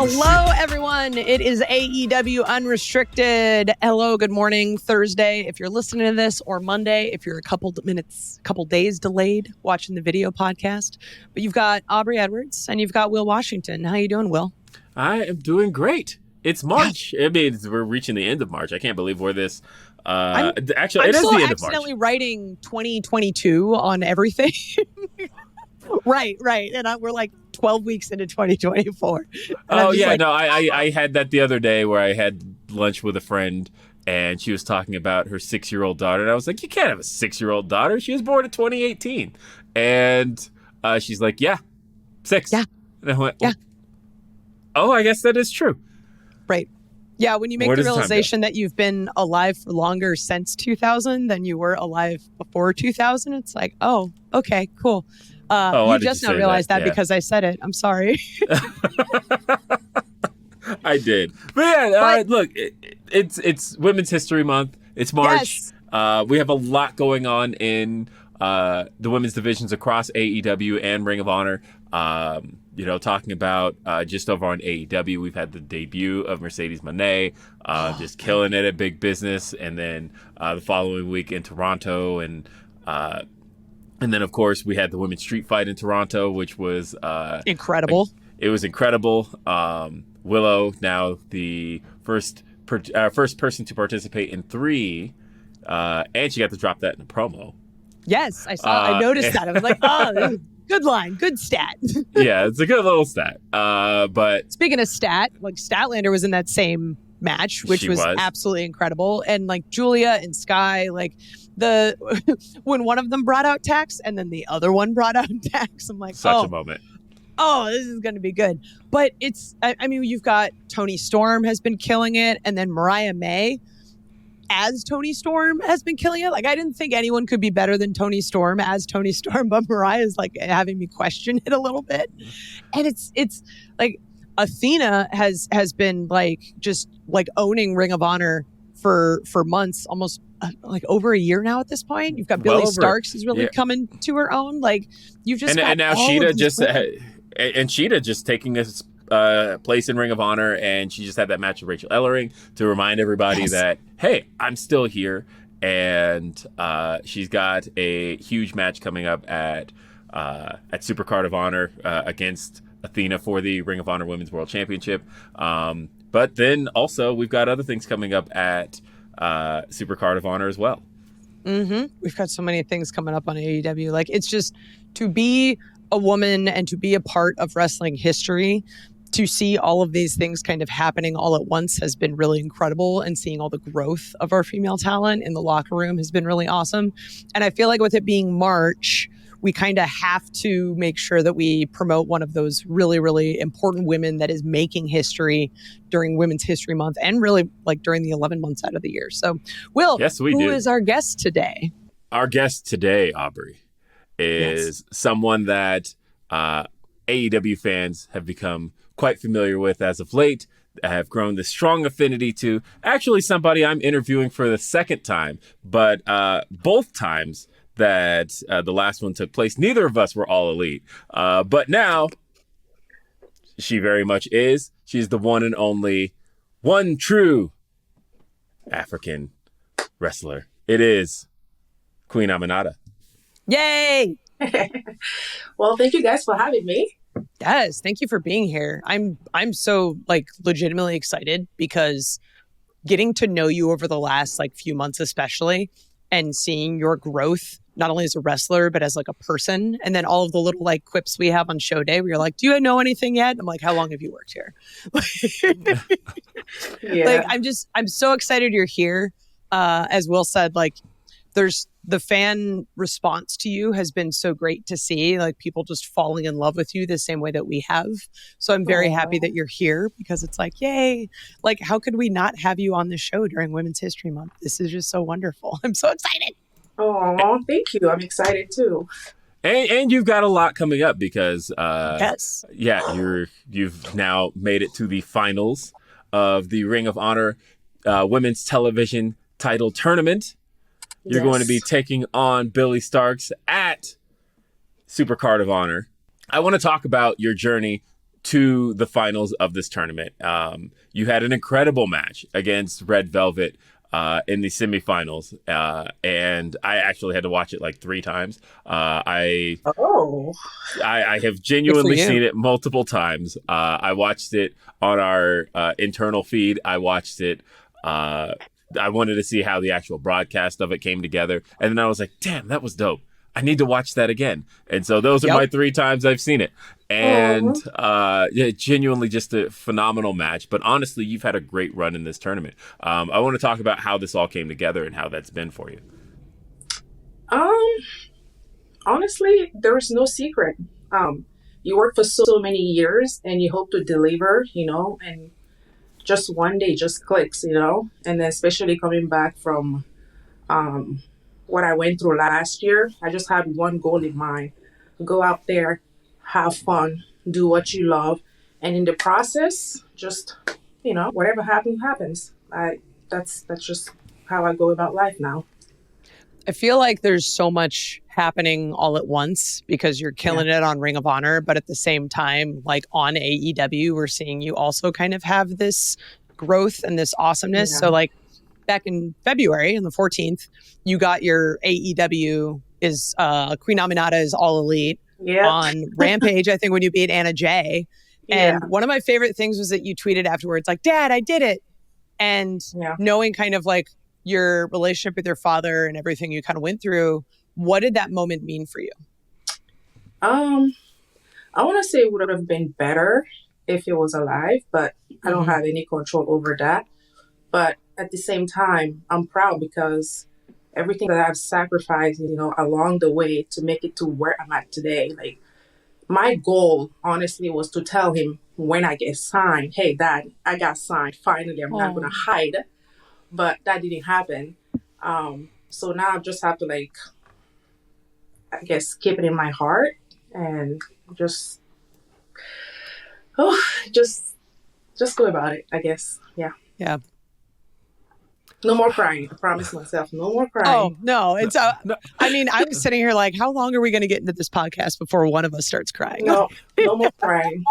Hello, everyone. It is AEW Unrestricted. Hello, good morning, Thursday. If you're listening to this, or Monday, if you're a couple days delayed watching the video podcast. But you've got Aubrey Edwards and you've got Will Washington. How you doing, Will? I am doing great. It's March. Yeah. I mean, we're reaching the end of March. I can't believe we're this. It is the end of March. I'm accidentally writing 2022 on everything. Right. And we're like 12 weeks into 2024. Oh, yeah. I had that the other day where I had lunch with a friend and she was talking about her 6-year-old daughter. And I was like, you can't have a 6-year-old daughter. She was born in 2018. And she's like, yeah, 6. Yeah. And I went, well, yeah. Oh, I guess that is true. Right. Yeah, when you make the realization that you've been alive for longer since 2000 than you were alive before 2000, it's like, oh, okay, cool. You just now realized that because I said it. I'm sorry. I did. But yeah, look, it's Women's History Month. It's March. Yes. We have a lot going on in the women's divisions across AEW and Ring of Honor. Talking about just over on AEW, we've had the debut of Mercedes Moné, just killing it at Big Business. And then the following week in Toronto and then, of course, we had the women's street fight in Toronto, which was incredible. It was incredible. Willow, now the first person to participate in 3, and she got to drop that in a promo. Yes, I saw. I noticed that. I was like, oh, good line, good stat. Yeah, it's a good little stat. But speaking of stat, like Statlander was in that same match, which was absolutely incredible, and like Julia and Skye, like. When one of them brought out Tax and then the other one brought out Tax, I'm like, such a moment. Oh, this is going to be good. But I mean, you've got Toni Storm has been killing it, and then Mariah May as Toni Storm has been killing it. Like, I didn't think anyone could be better than Toni Storm as Toni Storm, but Mariah's like having me question it a little bit. And it's like Athena has been like just like owning Ring of Honor for months, almost like over a year now at this point. You've got Billy Starks is really coming to her own. Like you've just and now Sheeta just taking this place in Ring of Honor, and she just had that match with Rachel Ellering to remind everybody that, hey, I'm still here. And she's got a huge match coming up at Supercard of Honor against Athena for the Ring of Honor Women's World Championship. But then also we've got other things coming up at Supercard of Honor as well. Mm-hmm. We've got so many things coming up on AEW. Like, it's just to be a woman and to be a part of wrestling history, to see all of these things kind of happening all at once has been really incredible. And seeing all the growth of our female talent in the locker room has been really awesome. And I feel like with it being March, we kind of have to make sure that we promote one of those really, really important women that is making history during Women's History Month and really like during the 11 months out of the year. So, Will, who is our guest today? Our guest today, Aubrey, is someone that AEW fans have become quite familiar with as of late. I have grown this strong affinity to. Actually, somebody I'm interviewing for the second time, but both times that the last one took place, neither of us were All Elite. But now, she very much is. She's the one and only, one true African wrestler. It is Queen Aminata. Yay! Well, thank you guys for having me. Yes, thank you for being here. I'm so like legitimately excited because getting to know you over the last like few months especially, and seeing your growth not only as a wrestler but as like a person, and then all of the little like quips we have on show day where you're like, do you know anything yet? I'm like, how long have you worked here? Like I'm so excited you're here. As Will said, like there's the fan response to you has been so great to see, like people just falling in love with you the same way that we have. So I'm very happy that you're here because it's like, yay, like how could we not have you on the show during Women's History Month? This is just so wonderful. I'm so excited. Oh, thank you. I'm excited too. And you've got a lot coming up because you've now made it to the finals of the Ring of Honor Women's Television Title Tournament. You're going to be taking on Billy Starks at Supercard of Honor. I want to talk about your journey to the finals of this tournament. You had an incredible match against Red Velvet in the semifinals, and I actually had to watch it like 3 times. I have genuinely seen it multiple times. I watched it on our internal feed. I watched it. I wanted to see how the actual broadcast of it came together, and then I was like, "Damn, that was dope. I need to watch that again." And so those are my 3 times I've seen it. And genuinely just a phenomenal match. But honestly, you've had a great run in this tournament. I want to talk about how this all came together and how that's been for you. Honestly, there's no secret. You work for so many years and you hope to deliver, and just one day just clicks, and then especially coming back from what I went through last year, I just had one goal in mind: go out there, have fun, do what you love, and in the process, just whatever happens. That's just how I go about life now. I feel like there's so much happening all at once because you're killing it on Ring of Honor, but at the same time, like on AEW, we're seeing you also kind of have this growth and this awesomeness. Yeah. So like back in February, on the 14th, you got your AEW is Queen Aminata is All Elite on Rampage, I think, when you beat Anna Jay. And one of my favorite things was that you tweeted afterwards, like, "Dad, I did it." And knowing kind of like your relationship with your father and everything you kind of went through, what did that moment mean for you? I want to say it would have been better if it was alive, but I don't have any control over that. But at the same time, I'm proud because everything that I've sacrificed, along the way to make it to where I'm at today. Like, my goal, honestly, was to tell him when I get signed, "Hey, Dad, I got signed. Finally, I'm not going to hide." But that didn't happen. So now I just have to, I guess, keep it in my heart and just go about it, I guess. Yeah. Yeah. No more crying. I promise myself, no more crying. Oh, no. It's, I mean, I was sitting here like, how long are we going to get into this podcast before one of us starts crying? No more crying.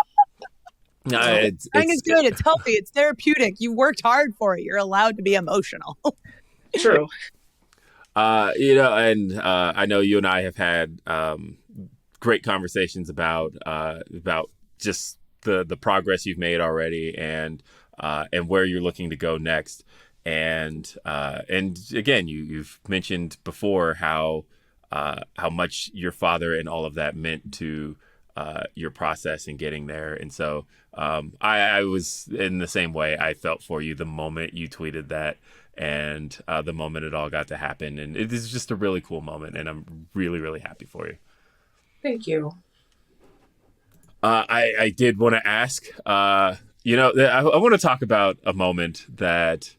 No, crying is good. It's healthy. It's therapeutic. You worked hard for it. You're allowed to be emotional. True. And I know you and I have had great conversations about just the progress you've made already and where you're looking to go next. And again, you've mentioned before how much your father and all of that meant to your process in getting there. And so I was in the same way. I felt for you the moment you tweeted that and the moment it all got to happen. And it is just a really cool moment. And I'm really, really happy for you. Thank you. I did want to ask, I want to talk about a moment that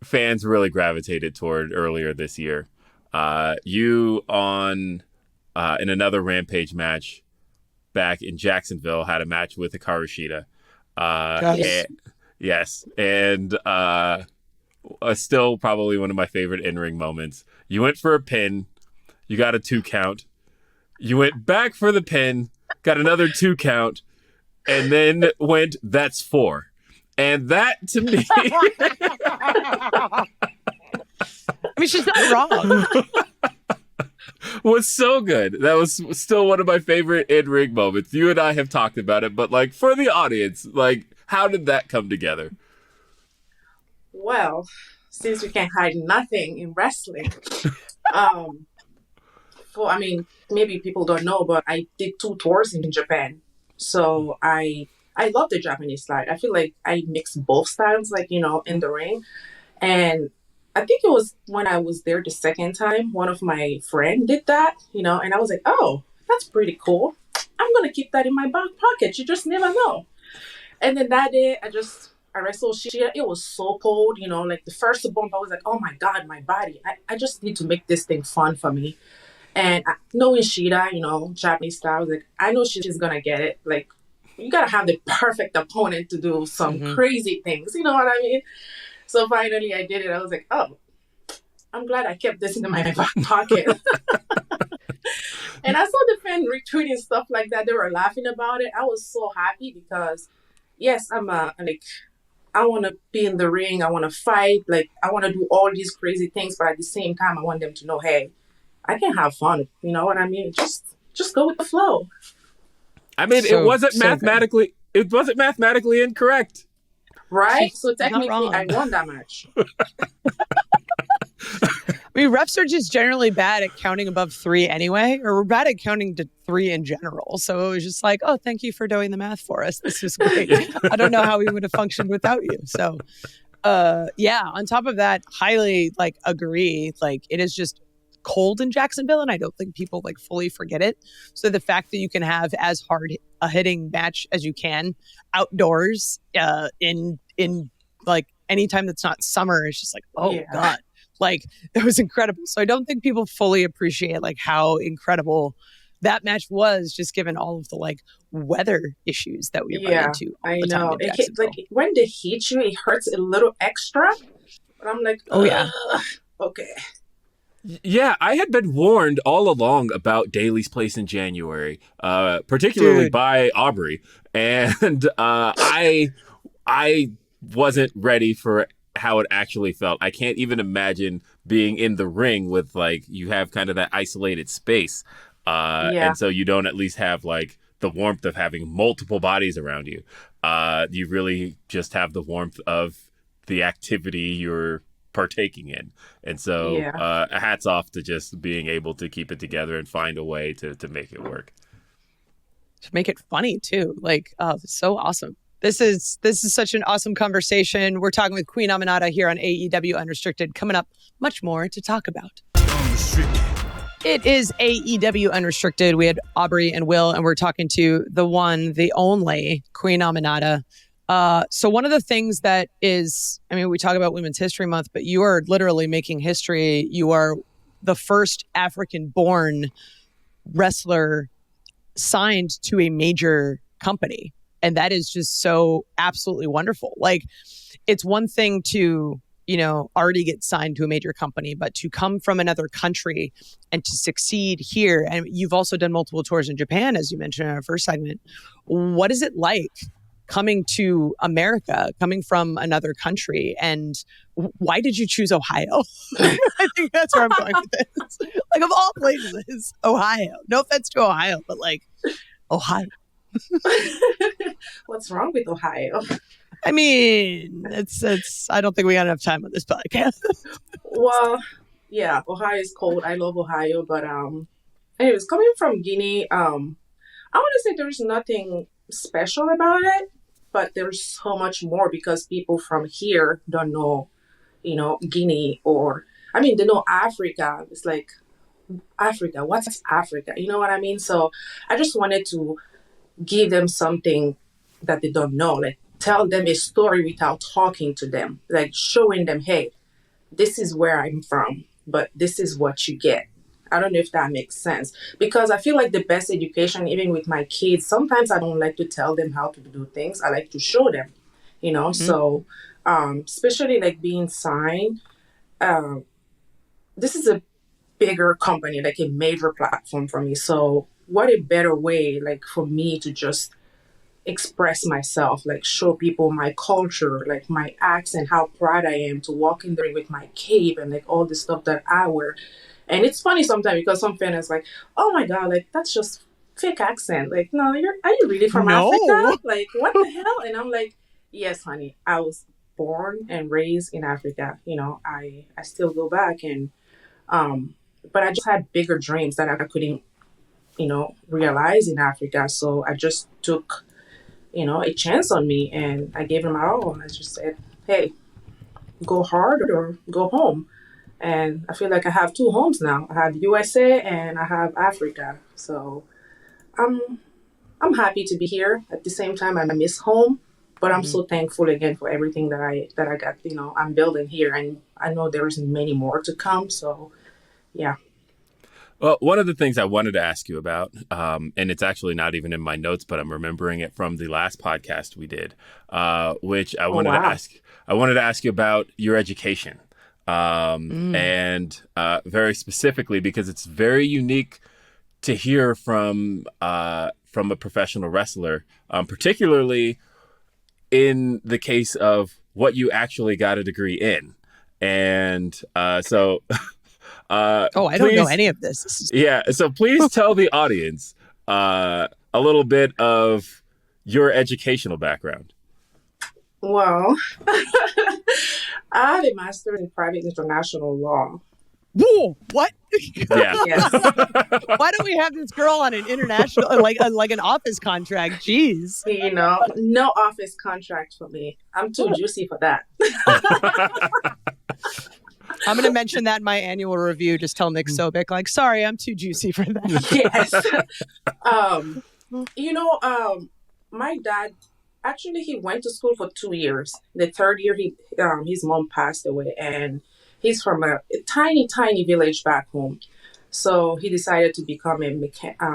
fans really gravitated toward earlier this year. You in another Rampage match back in Jacksonville had a match with Hikaru Shida. Yes. And still probably one of my favorite in-ring moments. You went for a pin. You got a 2 count. You went back for the pin, got another 2 count, and then went, "That's 4." And that, to me... I mean, she's not wrong. Was so good. That was still one of my favorite in-ring moments. You and I have talked about it, but for the audience, how did that come together? Well, since you can't hide nothing in wrestling, maybe people don't know, but I did 2 tours in Japan. So I love the Japanese style. I feel like I mix both styles, in the ring. And I think it was when I was there the second time, one of my friends did that, and I was like, oh, that's pretty cool. I'm going to keep that in my back pocket. You just never know. And then that day, I wrestled Shida. It was so cold, the first bump, I was like, oh my God, my body. I just need to make this thing fun for me. And knowing Shida, Japanese style, I was like, I know she's going to get it. You got to have the perfect opponent to do some crazy things. You know what I mean? So finally I did it. I was like, oh, I'm glad I kept this in my back pocket. And I saw the fan retweeting stuff like that. They were laughing about it. I was so happy because, yes, I want to be in the ring. I want to fight. Like, I want to do all these crazy things, but at the same time, I want them to know, hey, I can have fun. You know what I mean? Just go with the flow. I mean, it wasn't mathematically incorrect. Right? So technically, I won that match. I mean, refs are just generally bad at counting above 3 anyway, or we're bad at counting to 3 in general. So it was just like, oh, thank you for doing the math for us. This is great. I don't know how we would have functioned without you. So, yeah, on top of that, highly like agree. Like, it is just cold in Jacksonville, and I don't think people like fully forget it. So the fact that you can have as hard a hitting match as you can outdoors in like any time that's not summer is just like, oh God. Like, it was incredible. So I don't think people fully appreciate like how incredible that match was, just given all of the like weather issues that we run into. I know. Like when they hit you, it hurts a little extra. But I'm like, oh yeah, okay. Yeah, I had been warned all along about Daly's place in January, particularly by Aubrey, and I wasn't ready for how it actually felt. I can't even imagine being in the ring with like you have kind of that isolated space, and so you don't at least have like the warmth of having multiple bodies around you. You really just have the warmth of the activity you're partaking in, and so hats off to just being able to keep it together and find a way to make it work, to make it funny too. Like, oh, it's so awesome. This is such an awesome conversation. We're talking with Queen Aminata here on AEW Unrestricted. Coming up, much more to talk about. It is AEW Unrestricted. We had Aubrey and Will, and we're talking to the one, the only Queen Aminata. So one of the things that is, I mean, we talk about Women's History Month, but you are literally making history. You are the first African-born wrestler signed to a major company. And that is just so absolutely wonderful. Like, it's one thing to, you know, already get signed to a major company, but to come from another country and to succeed here. And you've also done multiple tours in Japan, as you mentioned in our first segment. What is it like coming to America, coming from another country? And why did you choose Ohio? I think that's where I'm going with this. Like, of all places, Ohio. No offense to Ohio, but like, Ohio. What's wrong with Ohio? I mean, it's. I don't think we got enough time on this podcast. Well, yeah, Ohio is cold. I love Ohio, but anyways, coming from Guinea, I want to say there's nothing special about it, but there's so much more because people from here don't know, you know, Guinea, or I mean, they know Africa. It's like, Africa. What's Africa? You know what I mean? So I just wanted to give them something that they don't know, like tell them a story without talking to them, like showing them, hey, this is where I'm from, but this is what you get. I don't know if that makes sense, because I feel like the best education, even with my kids, sometimes I don't like to tell them how to do things. I like to show them, you know. Mm-hmm. So especially like being signed, this is a bigger company, like a major platform for me. So what a better way, like, for me to just express myself, like show people my culture, like my accent, how proud I am to walk in there with my cape and like all the stuff that I wear. And it's funny sometimes because some fans like, oh my God, like that's just fake accent. Like, no, are you really from Africa? Like, what the hell? And I'm like, yes, honey, I was born and raised in Africa. You know, I still go back, and but I just had bigger dreams that I couldn't, you know, realize in Africa. So I just took, you know, a chance on me, and I gave him my all. And I just said, hey, go hard or go home. And I feel like I have 2 homes now. I have USA and I have Africa. So I'm happy to be here. At the same time, I miss home, but I'm so thankful again for everything that I got, you know, I'm building here. And I know there is many more to come. So, yeah. Well, one of the things I wanted to ask you about, and it's actually not even in my notes, but I'm remembering it from the last podcast we did, which I wanted to ask you about your education, and very specifically because it's very unique to hear from a professional wrestler, particularly in the case of what you actually got a degree in. And so I don't know any of this. Yeah, so please tell the audience a little bit of your educational background. Well, I have a master's in private international law. Whoa, what? Yeah. Yes. Why don't we have this girl on an international, like an office contract? Jeez. You know, no office contract for me. I'm too juicy for that. I'm going to mention that in my annual review. Just tell Nick Sobick, like, sorry, I'm too juicy for that. Yes. My dad, actually, he went to school for 2 years. The third year, his mom passed away, and he's from a tiny, tiny village back home. So he decided to become a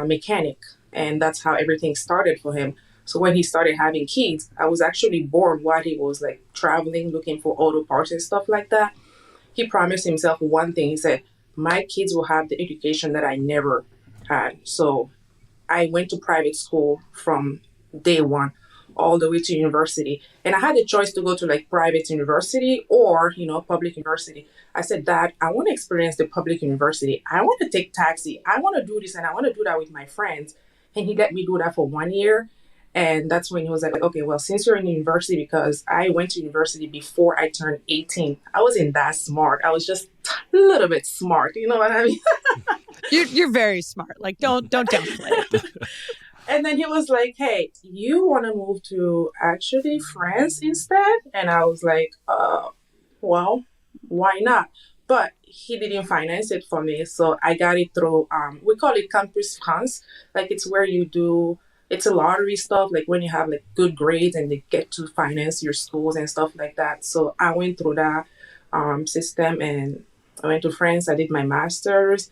mechanic, and that's how everything started for him. So when he started having kids, I was actually born while he was like traveling, looking for auto parts and stuff like that. He promised himself one thing. He said, my kids will have the education that I never had. So I went to private school from day one all the way to university. And I had a choice to go to like private university or, public university. I said, Dad, I want to experience the public university. I want to take taxi. I want to do this and I want to do that with my friends. And he let me do that for 1 year. And that's when he was like, okay, well, since you're in university, because I went to university before I turned 18. I wasn't that smart. I was just a little bit smart. You know what I mean? You're very smart. Like, don't downplay it. And then he was like, hey, you want to move to actually France instead? And I was like, well, why not? But he didn't finance it for me. So I got it through, we call it Campus France. Like it's where it's a lottery stuff, like when you have like good grades and they get to finance your schools and stuff like that. So I went through that system and I went to France. I did my master's.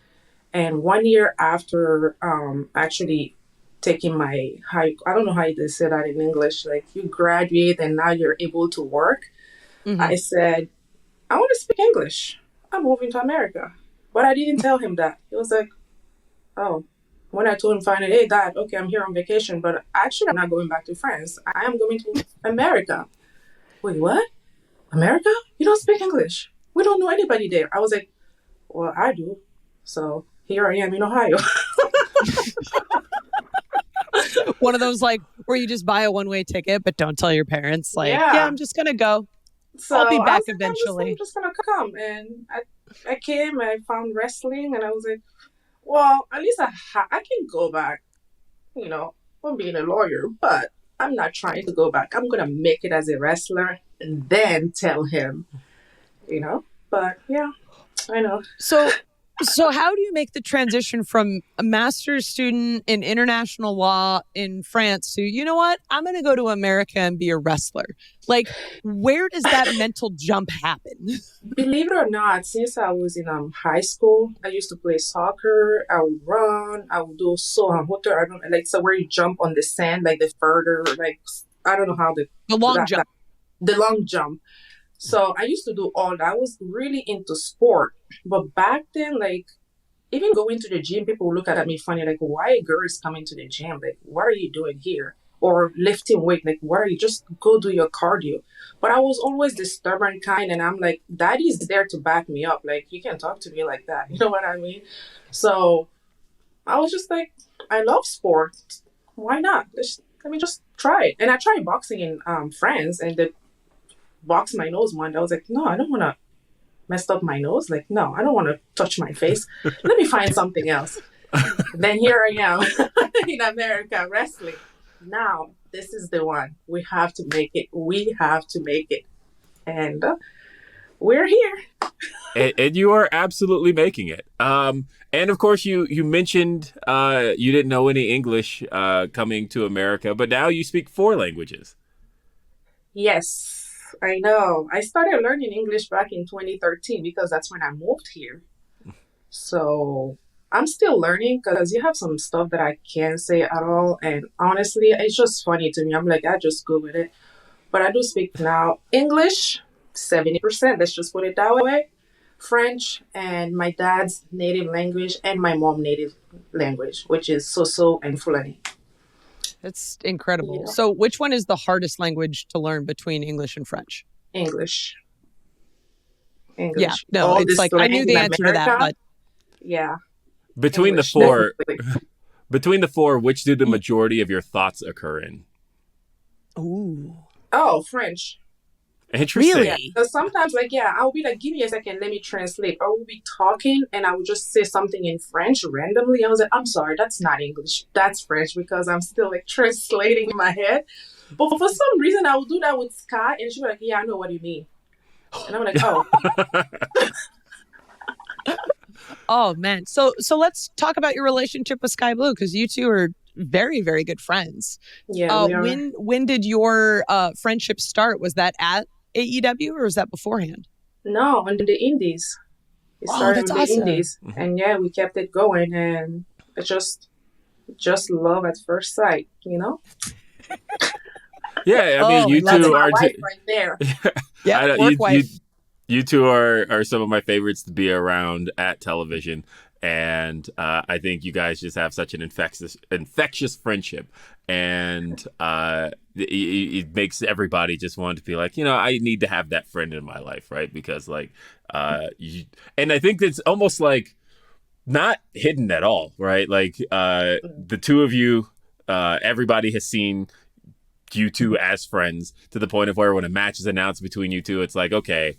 And 1 year after actually taking my I don't know how they say that in English, like you graduate and now you're able to work. Mm-hmm. I said, I want to speak English. I'm moving to America. But I didn't tell him that. He was like, oh. When I told him finally, hey, Dad, okay, I'm here on vacation, but actually I'm not going back to France. I am going to America. Wait, what? America? You don't speak English. We don't know anybody there. I was like, well, I do. So here I am in Ohio. One of those like where you just buy a one-way ticket, but don't tell your parents. Like, yeah I'm just going to go. So I'll be back eventually. I'm just going to come. And I came and I found wrestling and I was like, well, at least I can go back, from being a lawyer, but I'm not trying to go back. I'm going to make it as a wrestler and then tell him, but yeah, I know. So how do you make the transition from a master's student in international law in France to, you know what, I'm going to go to America and be a wrestler? Like, where does that mental jump happen? Believe it or not, since I was in high school, I used to play soccer. I would run. I would do so where you jump on the sand, like the further, like, I don't know how the long jump. The long jump. So I used to do all that. I was really into sport. But back then, like, even going to the gym, people would look at me funny, like, why a girl is coming to the gym? Like, what are you doing here? Or lifting weight, like, what are you? Just go do your cardio. But I was always the stubborn kind, and I'm like, Daddy's there to back me up. Like, you can't talk to me like that. You know what I mean? So I was just like, I love sport. Why not? Let me just try it. And I tried boxing in France, and the boxed my nose one day. I was like, no, I don't want to mess up my nose. Like, no, I don't want to touch my face. Let me find something else. Then here I am in America wrestling. Now, this is the one. We have to make it. We have to make it. And we're here. And you are absolutely making it. And of course, you mentioned you didn't know any English coming to America, but now you speak 4 languages. Yes. I know. I started learning English back in 2013 because that's when I moved here. So I'm still learning because you have some stuff that I can't say at all. And honestly, it's just funny to me. I'm like, I just go with it. But I do speak now English, 70%. Let's just put it that way. French and my dad's native language and my mom's native language, which is Soso and Fulani. That's incredible. Yeah. So which one is the hardest language to learn between English and French? English. Yeah, no, All it's this like I knew the answer to that, America, but yeah. Between English, the four, definitely. between the four, which do the majority of your thoughts occur in? ooh, Oh, French. Interesting. really? Because sometimes, like, I'll be like, give me a second, let me translate. Or we'll be talking and I will just say something in French randomly. I was like, I'm sorry, that's not English. That's French because I'm still like translating in my head. But for some reason, I will do that with Skye and she'll be like, yeah, I know what you mean. And I'm like, oh, Oh man. So let's talk about your relationship with Skye Blue, because you two are very, very good friends. yeah, we are. When did your friendship start? Was that at AEW or was that beforehand? No, on the Indies. It Oh, started that's on the awesome. Indies. And yeah, we kept it going and it's just love at first sight, you know? Yeah, I mean, Oh, you I love That's two it. my are. wife right there. Yeah, I don't- work wife. You two are some of my favorites to be around at television, and I think you guys just have such an infectious friendship, and it makes everybody just want to be like, I need to have that friend in my life, right? Because like, and I think it's almost like not hidden at all, right? Like the two of you, everybody has seen you two as friends to the point of where when a match is announced between you two, it's like, okay,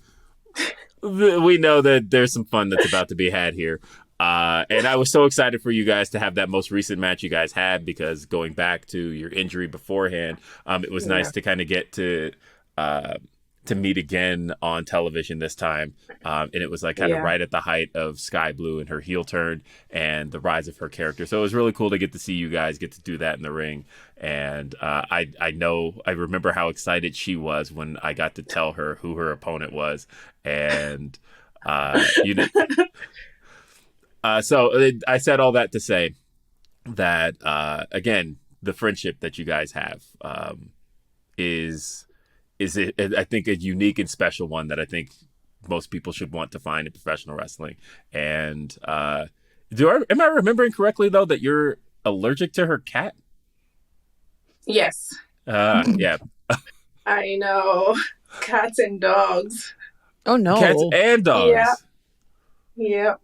we know that there's some fun that's about to be had here. And I was so excited for you guys to have that most recent match you guys had, because going back to your injury beforehand, it was nice to kind of get to meet again on television this time. And it was like kind of right at the height of Skye Blue and her heel turn and the rise of her character. So it was really cool to get to see you guys get to do that in the ring. And I remember how excited she was when I got to tell her who her opponent was. And, so I said all that to say that, again, the friendship that you guys have is I think a unique and special one that I think most people should want to find in professional wrestling. And am I remembering correctly though that you're allergic to her cat? Yes. Yeah. I know. Cats and dogs. Oh no. Cats and dogs. Yeah. Yeah.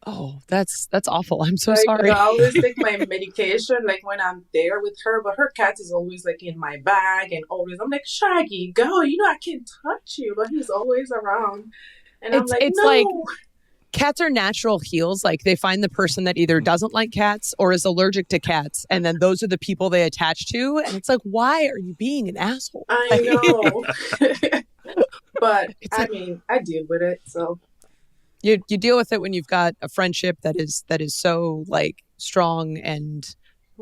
Oh, that's awful. I'm so Like, sorry. I always take my medication like when I'm there with her, but her cat is always like in my bag and always I'm like, Shaggy, go, I can't touch you, but he's always around. And I'm like, It's no. like cats are natural heels. Like they find the person that either doesn't like cats or is allergic to cats, and then those are the people they attach to. And it's like, why are you being an asshole? I know. But like, mean, I deal with it, so you deal with it when you've got a friendship that is so like strong and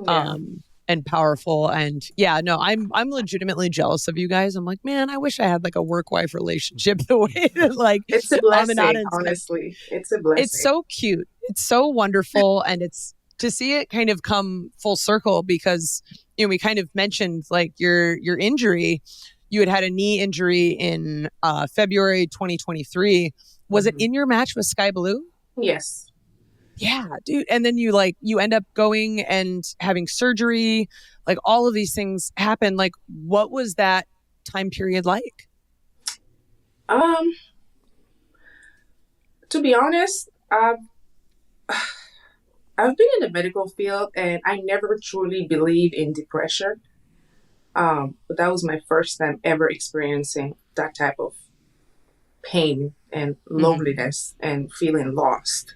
and powerful. And I'm legitimately jealous of you guys. I'm like, man, I wish I had like a work wife relationship the way that like it's a blessing, Aminata honestly. It's a blessing. It's so cute. It's so wonderful. And it's to see it kind of come full circle, because we kind of mentioned like your injury. You had a knee injury in February 2023. Was it in your match with Skye Blue? Yes. Yeah, dude. And then you end up going and having surgery. Like all of these things happen. Like what was that time period like? To be honest, I've been in the medical field and I never truly believed in depression. But that was my first time ever experiencing that type of pain and loneliness and feeling lost.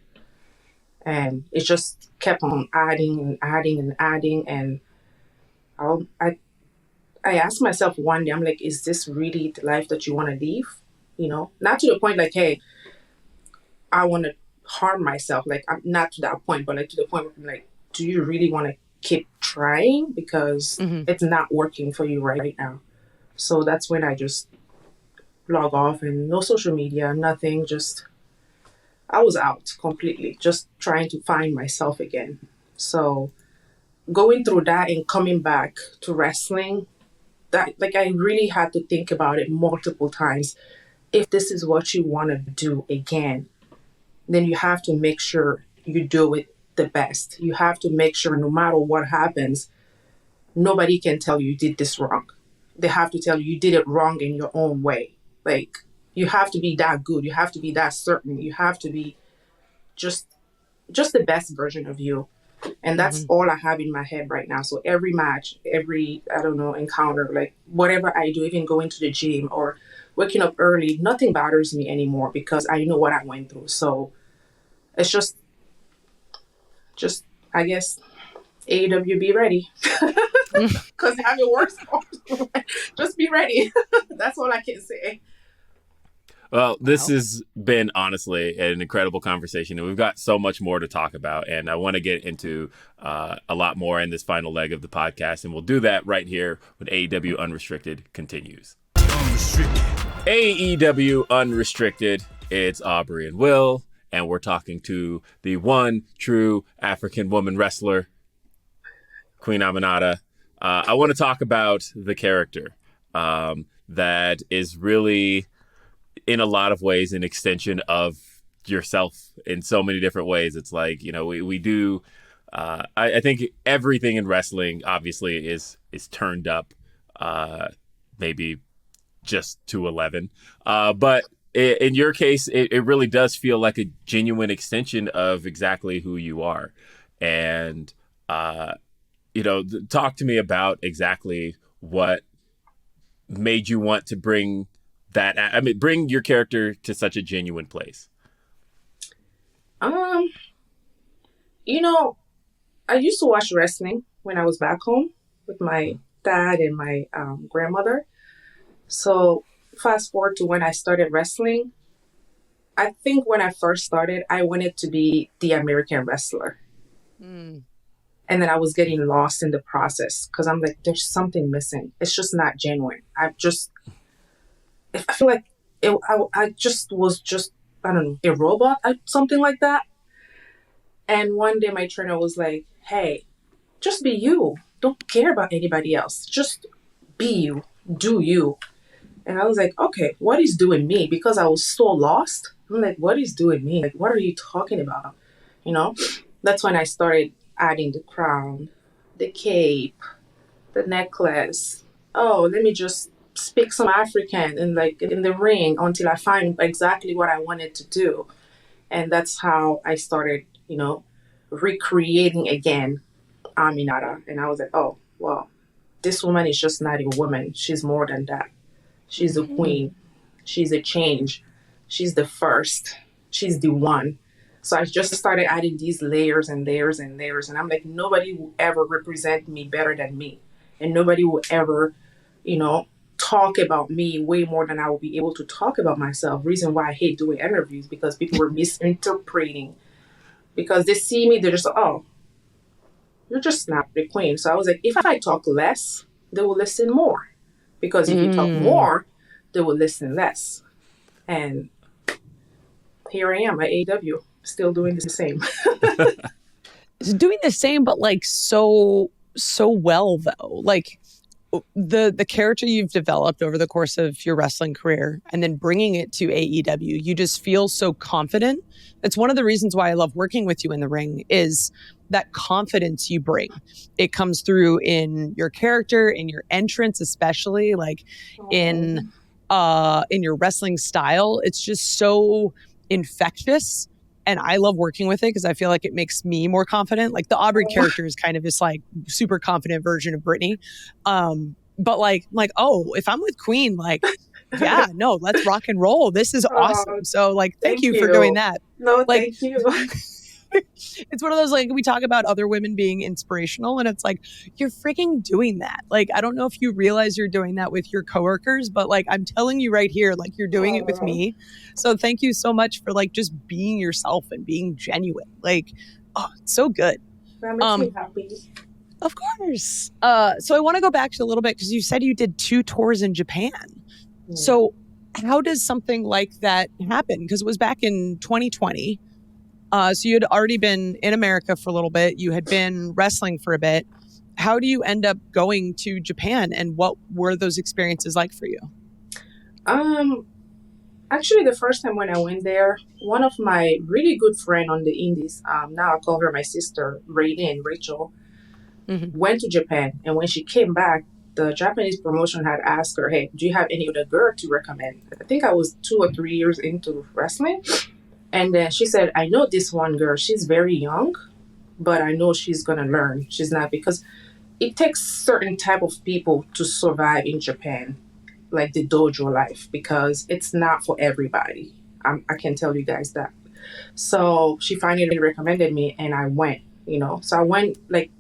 And it just kept on adding and adding and adding. And I asked myself one day, I'm like, is this really the life that you want to live? Not to the point like, hey, I want to harm myself. Like, I'm not to that point, but like to the point where I'm like, do you really want to keep trying? Because it's not working for you right now. So that's when I just log off and no social media, nothing. Just, I was out completely, just trying to find myself again. So going through that and coming back to wrestling, that like I really had to think about it multiple times. if this is what you want to do again, then you have to make sure you do it the best. You have to make sure no matter what happens, nobody can tell you did this wrong. They have to tell you did it wrong in your own way. Like, you have to be that good. You have to be that certain. You have to be just the best version of you. And that's all I have in my head right now. So every match, every, I don't know, encounter, like whatever I do, even going to the gym or waking up early, nothing bothers me anymore because I know what I went through. So it's just I guess, AEW, be ready. Because you have your worst. Just be ready. That's all I can say. Well, this has been honestly an incredible conversation, and we've got so much more to talk about. And I want to get into a lot more in this final leg of the podcast, and we'll do that right here when AEW Unrestricted continues. AEW Unrestricted. It's Aubrey and Will, and we're talking to the one true African woman wrestler, Queen Aminata. I want to talk about the character that is really, in a lot of ways, an extension of yourself in so many different ways. It's like, we do, I think everything in wrestling obviously is turned up, maybe just to 11. But in your case, it really does feel like a genuine extension of exactly who you are. And, talk to me about exactly what made you want to bring your character to such a genuine place. I used to watch wrestling when I was back home with my dad and my grandmother. So fast forward to when I started wrestling, I think when I first started, I wanted to be the American wrestler. And then I was getting lost in the process because I'm like, there's something missing. It's just not genuine. I feel like I just was I don't know, a robot, something like that. And one day my trainer was like, hey, just be you. Don't care about anybody else. Just be you. Do you. And I was like, okay, what is doing me? Because I was so lost. I'm like, what is doing me? Like, what are you talking about? That's when I started adding the crown, the cape, the necklace. Oh, let me just speak some African in the ring until I find exactly what I wanted to do. And that's how I started, recreating again Aminata. And I was like, oh, well, this woman is just not a woman. She's more than that. She's a queen. She's a change. She's the first. She's the one. So I just started adding these layers and layers and layers. And I'm like, nobody will ever represent me better than me. And nobody will ever, talk about me way more than I will be able to talk about myself. Reason why I hate doing interviews, because people were misinterpreting. Because they see me, they're just, oh, you're just not the queen. So I was like, if I talk less, they will listen more. Because if you talk more, they will listen less. And here I am at AEW, still doing the same. Doing the same, but like so well though. Like the character you've developed over the course of your wrestling career and then bringing it to AEW, you just feel so confident. It's one of the reasons why I love working with you in the ring is that confidence you bring. It comes through in your character, in your entrance, especially like in your wrestling style. It's just so infectious. And I love working with it because I feel like it makes me more confident. Like the Aubrey character is kind of this like super confident version of Brittany. But like, oh, if I'm with Queen, like, yeah, no, let's rock and roll. This is awesome. So like, thank you for doing that. No, like, thank you. It's one of those, like, we talk about other women being inspirational and it's like, you're freaking doing that. Like, I don't know if you realize you're doing that with your coworkers, but like, I'm telling you right here, like you're doing it with me. So thank you so much for like, just being yourself and being genuine. Like, oh, it's so good. That makes me happy. Of course. So I want to go back to a little bit because you said you did 2 tours in Japan. Yeah. So how does something like that happen? Because it was back in 2020. So you had already been in America for a little bit. You had been wrestling for a bit. How do you end up going to Japan, and what were those experiences like for you? I Actually, the first time when I went there, one of my really good friend on the indies, now I call her my sister, Rachel, went to Japan. And when she came back, the Japanese promotion had asked her, hey, do you have any other girl to recommend? I think I was 2 or 3 years into wrestling. And then she said, I know this one girl. She's very young, but I know she's going to learn. She's not, because it takes certain type of people to survive in Japan, like the dojo life, because it's not for everybody. I can tell you guys that. So she finally recommended me, and I went, So I went, like,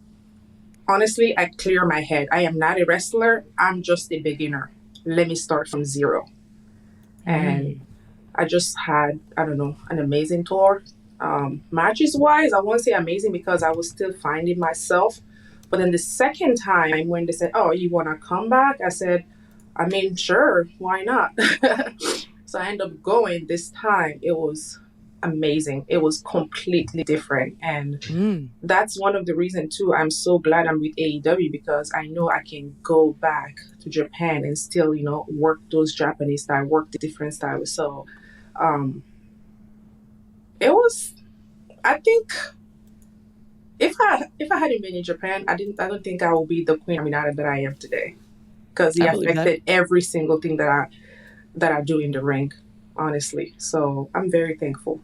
honestly, I clear my head. I am not a wrestler. I'm just a beginner. Let me start from zero. And I just had, I don't know, an amazing tour. Matches wise, I won't say amazing because I was still finding myself. But then the second time when they said, oh, you want to come back? I said, I mean, sure, why not? So I ended up going this time. It was amazing. It was completely different. And that's one of the reasons, too, I'm so glad I'm with AEW, because I know I can go back to Japan and still, work those Japanese style, work the different styles. So it was, I think, if I hadn't been in Japan, I don't think I would be the Queen Aminata that I am today, because it affected every single thing that I do in the ring, honestly. So I'm very thankful.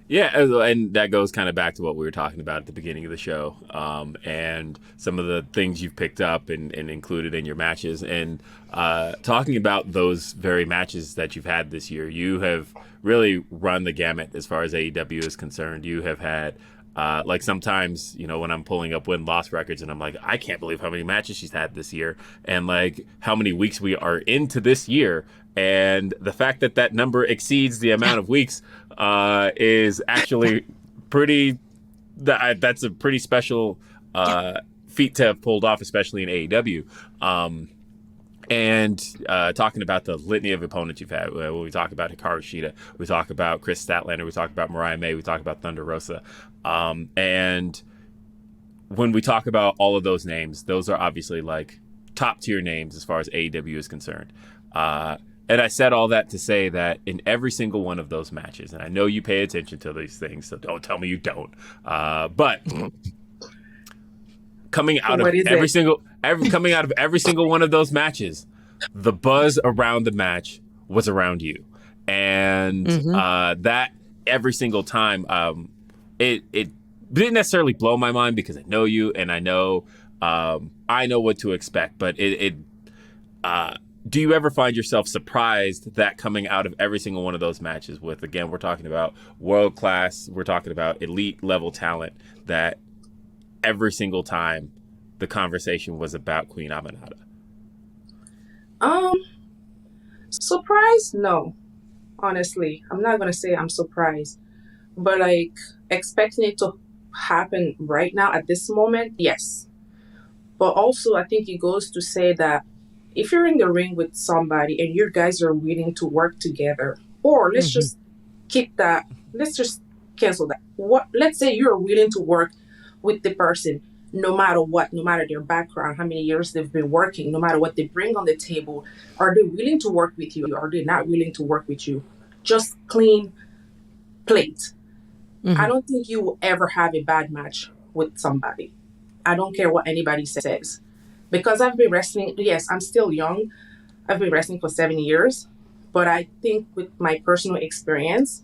Yeah, and that goes kind of back to what we were talking about at the beginning of the show, and some of the things you've picked up and included in your matches. And talking about those very matches that you've had this year, you have really run the gamut as far as AEW is concerned. You have had, like sometimes, when I'm pulling up win-loss records and I'm like, I can't believe how many matches she's had this year, and like how many weeks we are into this year. And the fact that number exceeds the amount of weeks is actually pretty. That's a pretty special feat to have pulled off, especially in AEW. And talking about the litany of opponents you've had, when we talk about Hikaru Shida, we talk about Chris Statlander, we talk about Mariah May, we talk about Thunder Rosa, and when we talk about all of those names, those are obviously like top tier names as far as AEW is concerned. And I said all that to say that in every single one of those matches, and I know you pay attention to these things, so don't tell me you don't. But coming out of every single one of those matches, the buzz around the match was around you, and that every single time, it didn't necessarily blow my mind because I know you and I know what to expect, but do you ever find yourself surprised that coming out of every single one of those matches with, again, we're talking about world class, we're talking about elite level talent, that every single time the conversation was about Queen Aminata? Surprised? No. Honestly, I'm not going to say I'm surprised, but like expecting it to happen right now at this moment, yes. But also, I think it goes to say that if you're in the ring with somebody and you guys are willing to work together, or let's just cancel that. Let's say you're willing to work with the person no matter what, no matter their background, how many years they've been working, no matter what they bring on the table. Are they willing to work with you? Are they not willing to work with you? Just clean plate. I don't think you will ever have a bad match with somebody. I don't care what anybody says. Because I've been wrestling, yes, I'm still young. I've been wrestling for 7 years. But I think with my personal experience,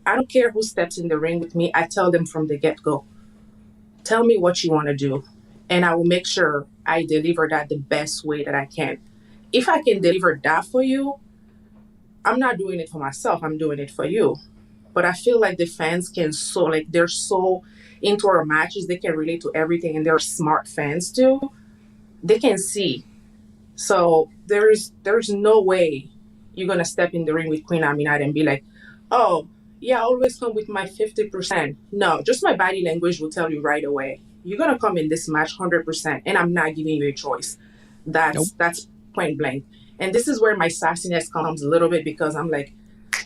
I don't care who steps in the ring with me. I tell them from the get-go, tell me what you want to do. And I will make sure I deliver that the best way that I can. If I can deliver that for you, I'm not doing it for myself. I'm doing it for you. But I feel like the fans they're so into our matches. They can relate to everything. And they're smart fans too. They can see. So there's no way you're going to step in the ring with Queen Aminata and be like, oh, yeah, I always come with my 50%. No, just my body language will tell you right away. You're going to come in this match 100%, and I'm not giving you a choice. That's point blank. And this is where my sassiness comes a little bit, because I'm like,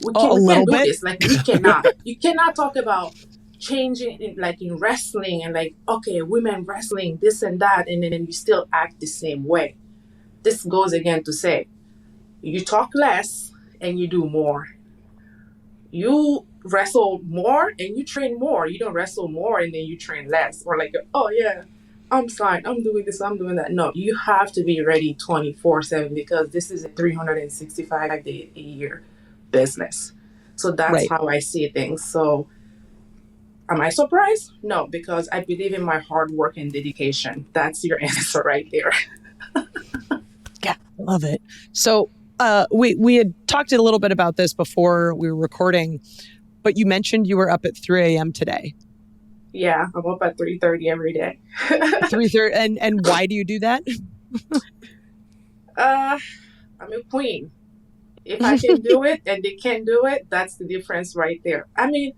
we can't do this. Like, we cannot. You cannot talk about changing in wrestling and like, okay, women wrestling, this and that, and then you still act the same way. This goes again to say, you talk less and you do more. You wrestle more and you train more. You don't wrestle more and then you train less. Or like, oh yeah, I'm fine. I'm doing this. I'm doing that. No, you have to be ready 24/7 because this is a 365-day a year business. So that's how I see things. So am I surprised? No, because I believe in my hard work and dedication. That's your answer right there. Yeah, love it. So we had talked a little bit about this before we were recording, but you mentioned you were up at 3 a.m. today. Yeah, I'm up at 3:30 every day. 3:30, and why do you do that? I'm a queen. If I can do it and they can do it, that's the difference right there. I mean,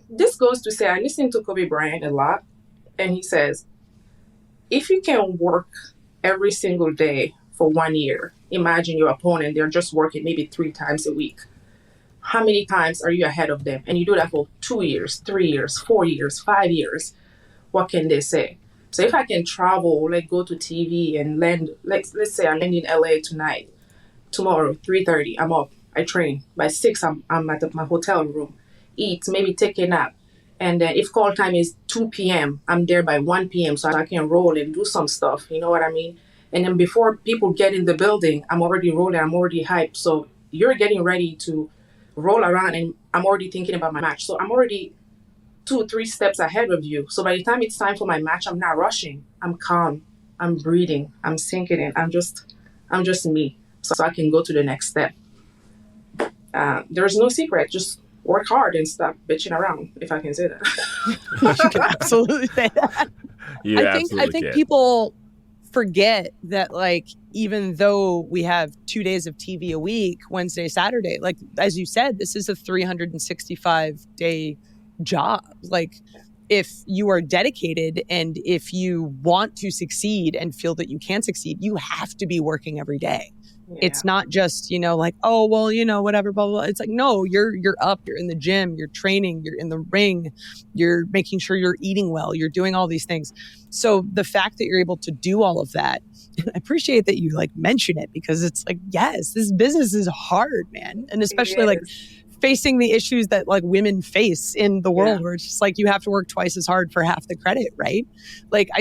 this goes to say, I listen to Kobe Bryant a lot, and he says, if you can work every single day for 1 year, imagine your opponent, they're just working maybe 3 times a week. How many times are you ahead of them? And you do that for 2 years, 3 years, 4 years, 5 years. What can they say? So if I can travel, like go to TV and land, let's say I land in LA tonight, tomorrow, 3:30, I'm up, I train. By 6, I'm at my hotel room, eat, maybe take a nap. And then if call time is 2 p.m., I'm there by 1 p.m. so I can roll and do some stuff. You know what I mean? And then before people get in the building, I'm already rolling, I'm already hyped. So you're getting ready to roll around and I'm already thinking about my match. So I'm already 2 or 3 steps ahead of you. So by the time it's time for my match, I'm not rushing. I'm calm. I'm breathing. I'm sinking in. I'm just me. So I can go to the next step. There's no secret. Just work hard and stop bitching around, if I can say that. You can absolutely say that. I think people forget that, like, even though we have 2 days of TV a week, Wednesday, Saturday, like, as you said, this is a 365-day job. Like, if you are dedicated and if you want to succeed and feel that you can succeed, you have to be working every day. Yeah. It's not just, like, oh, well, whatever, blah, blah, blah. It's like, no, you're up, you're in the gym, you're training, you're in the ring, you're making sure you're eating well, you're doing all these things. So the fact that you're able to do all of that, I appreciate that you mention it, because it's like, yes, this business is hard, man. And especially facing the issues that women face in the world, where it's just you have to work twice as hard for half the credit, right? I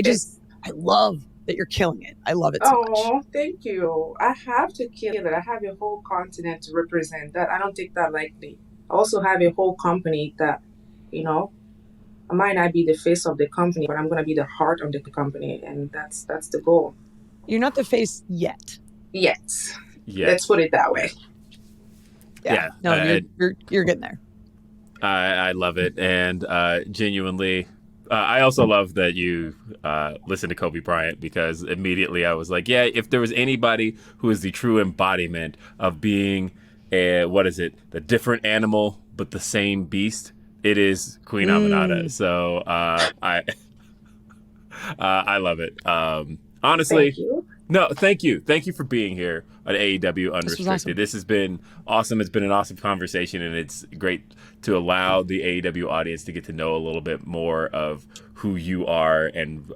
love that you're killing it. I love it so much. Oh, thank you. I have to kill it. I have a whole continent to represent. That I don't take that lightly. I also have a whole company that, I might not be the face of the company, but I'm going to be the heart of the company, and that's the goal. You're not the face yet. Yet. Let's put it that way. Yeah. No, you're getting there. I love it, and genuinely. I also love that you listen to Kobe Bryant, because immediately I was like, yeah, if there was anybody who is the true embodiment of being the different animal but the same beast, it is Queen Aminata. So I love it. Honestly, thank you. No, thank you. Thank you for being here on AEW Unrestricted. This has been awesome. It's been an awesome conversation, and it's great to allow the AEW audience to get to know a little bit more of who you are and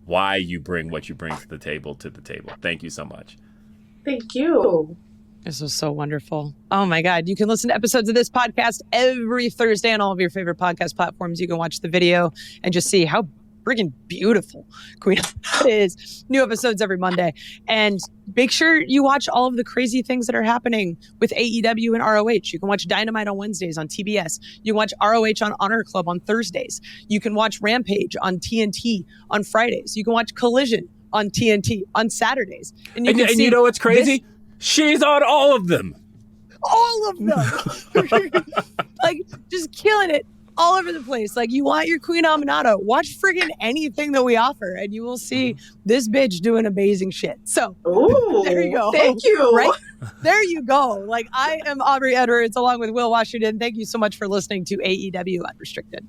why you bring what you bring to the table. Thank you so much. Thank you. This was so wonderful. Oh my God. You can listen to episodes of this podcast every Thursday on all of your favorite podcast platforms. You can watch the video and just see how friggin' beautiful Queen is. New episodes every Monday. And make sure you watch all of the crazy things that are happening with AEW and ROH. You can watch Dynamite on Wednesdays on TBS. You can watch ROH on Honor Club on Thursdays. You can watch Rampage on TNT on Fridays. You can watch Collision on TNT on Saturdays. And you know what's crazy? She's on all of them. All of them. Just killing it. All over the place. You want your Queen Aminata, watch friggin' anything that we offer, and you will see this bitch doing amazing shit. So, there you go. Thank you. Right? There you go. I am Aubrey Edwards along with Will Washington. Thank you so much for listening to AEW Unrestricted.